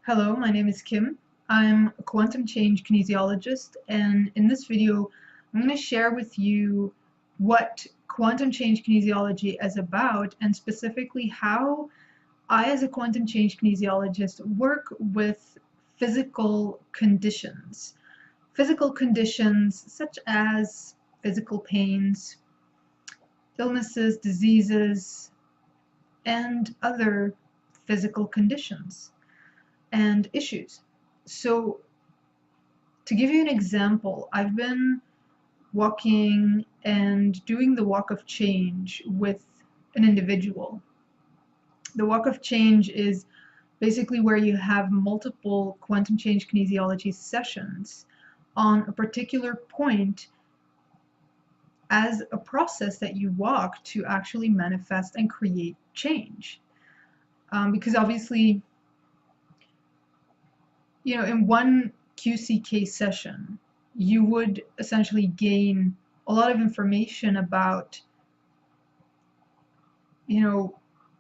Hello, my name is Kim. I'm a quantum change kinesiologist, and in this video, I'm going to share with you what quantum change kinesiology is about, and specifically how I, as a quantum change kinesiologist, work with physical conditions. Physical conditions such as physical pains, illnesses, diseases, and other physical conditions and issues. So, to give you an example, I've been walking and doing the walk of change with an individual. The walk of change is basically where you have multiple quantum change kinesiology sessions on a particular point as a process that you walk to actually manifest and create change. Because obviously, in one QCK session, you would essentially gain a lot of information about,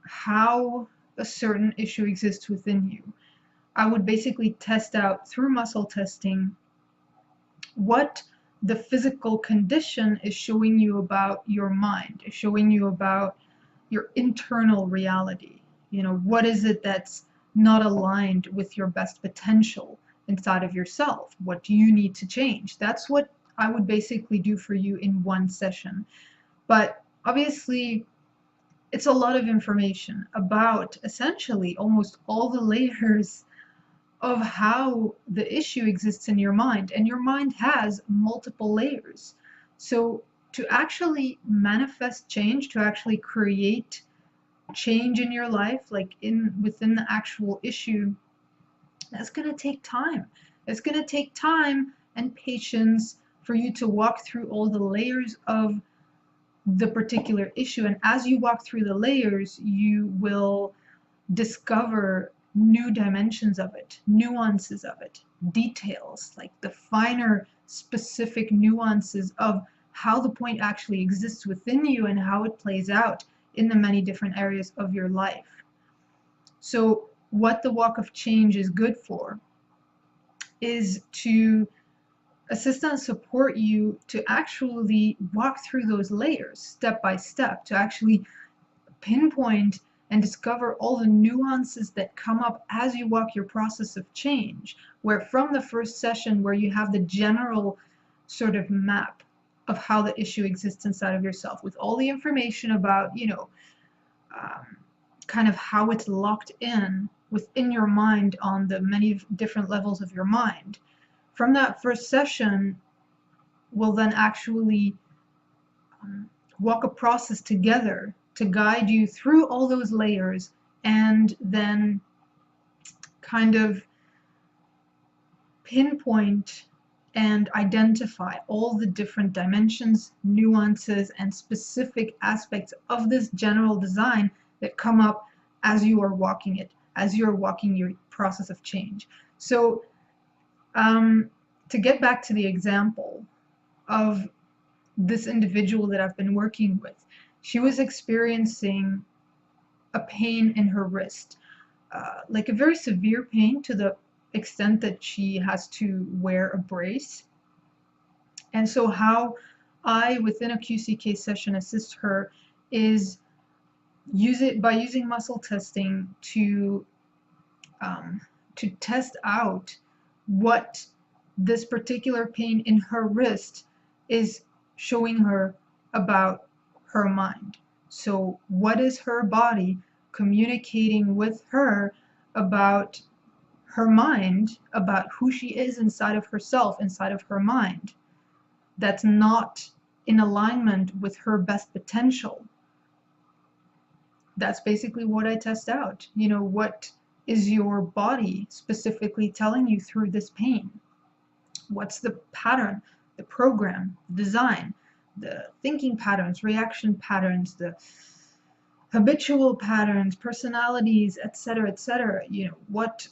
how a certain issue exists within you. I would basically test out through muscle testing what the physical condition is showing you about your mind, is showing you about your internal reality. What is it that's not aligned with your best potential inside of yourself? What do you need to change? That's what I would basically do for you in one session. But obviously, it's a lot of information about essentially almost all the layers of how the issue exists in your mind. And your mind has multiple layers. So to actually manifest change, to actually create change in your life, like within the actual issue, that's going to take time. It's going to take time and patience for you to walk through all the layers of the particular issue. And as you walk through the layers, you will discover new dimensions of it, nuances of it, details, like the finer specific nuances of how the point actually exists within you and how it plays out in the many different areas of your life. So what the walk of change is good for is to assist and support you to actually walk through those layers step by step, to actually pinpoint and discover all the nuances that come up as you walk your process of change, where from the first session where you have the general sort of map of how the issue exists inside of yourself with all the information about, kind of how it's locked in within your mind on the many different levels of your mind. From that first session, we'll then actually walk a process together to guide you through all those layers and then kind of pinpoint and identify all the different dimensions, nuances, and specific aspects of this general design that come up as you are walking it, as you're walking your process of change. So to get back to the example of this individual that I've been working with, she was experiencing a pain in her wrist, like a very severe pain to the extent that she has to wear a brace. And so how I, within a QCK session, assist her is by using muscle testing to test out what this particular pain in her wrist is showing her about her mind. So what is her body communicating with her about her mind, about who she is inside of herself, inside of her mind, that's not in alignment with her best potential? That's basically what I test out. What is your body specifically telling you through this pain? What's the pattern, the program, design, the thinking patterns, reaction patterns, the habitual patterns, personalities, etc., etc. What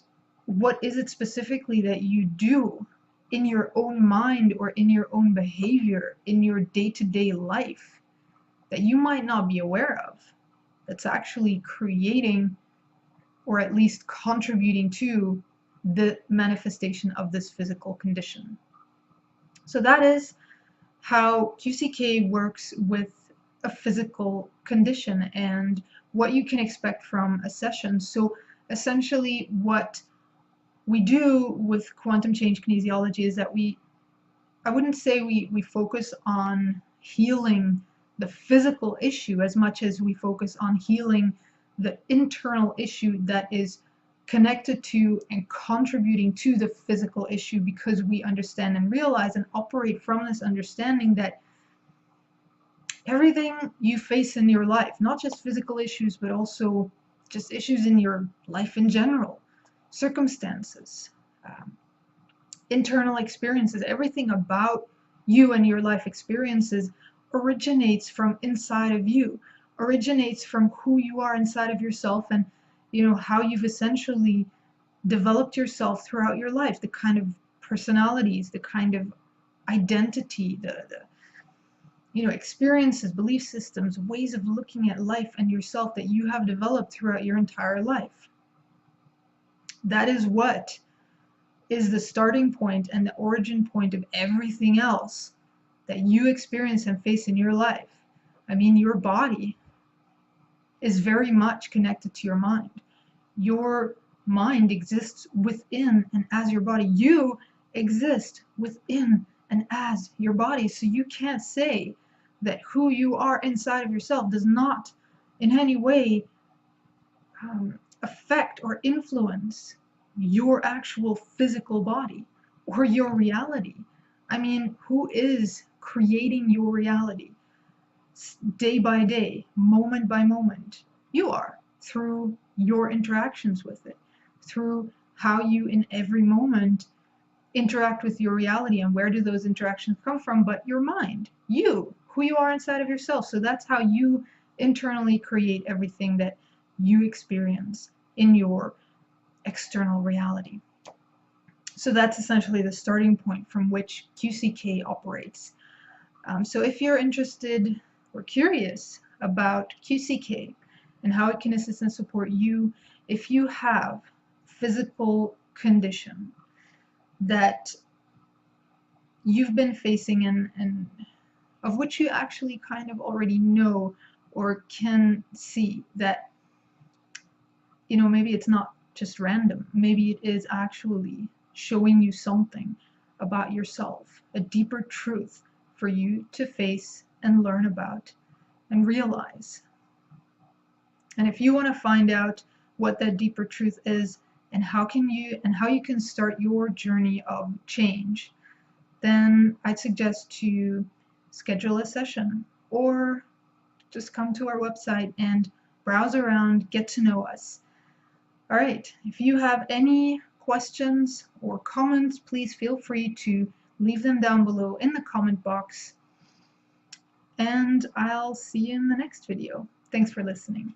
is it specifically that you do in your own mind or in your own behavior in your day-to-day life that you might not be aware of, that's actually creating or at least contributing to the manifestation of this physical condition. So that is how QCK works with a physical condition and what you can expect from a session. So essentially what we do with quantum change kinesiology is that I wouldn't say we focus on healing the physical issue as much as we focus on healing the internal issue that is connected to and contributing to the physical issue, because we understand and realize and operate from this understanding that everything you face in your life, not just physical issues, but also just issues in your life in general, circumstances, internal experiences, everything about you and your life experiences originates from inside of you, originates from who you are inside of yourself, and how you've essentially developed yourself throughout your life, the kind of personalities, the kind of identity, the experiences, belief systems, ways of looking at life and yourself that you have developed throughout your entire life. That is what is the starting point and the origin point of everything else that you experience and face in your life. I mean, your body is very much connected to your mind. Your mind exists within and as your body. You exist within and as your body. So you can't say that who you are inside of yourself does not in any way affect or influence your actual physical body or your reality. I mean, who is creating your reality day by day, moment by moment? You are, through your interactions with it, through how you in every moment interact with your reality. And where do those interactions come from but your mind, you, who you are inside of yourself. So that's how you internally create everything that you experience in your external reality. So that's essentially the starting point from which QCK operates. So if you're interested or curious about QCK and how it can assist and support you, if you have physical condition that you've been facing and of which you actually kind of already know or can see that, maybe it's not just random, maybe it is actually showing you something about yourself, a deeper truth for you to face and learn about and realize. And if you want to find out what that deeper truth is and how you can start your journey of change, then I'd suggest to schedule a session or just come to our website and browse around, get to know us. All right, if you have any questions or comments, please feel free to leave them down below in the comment box, and I'll see you in the next video. Thanks for listening.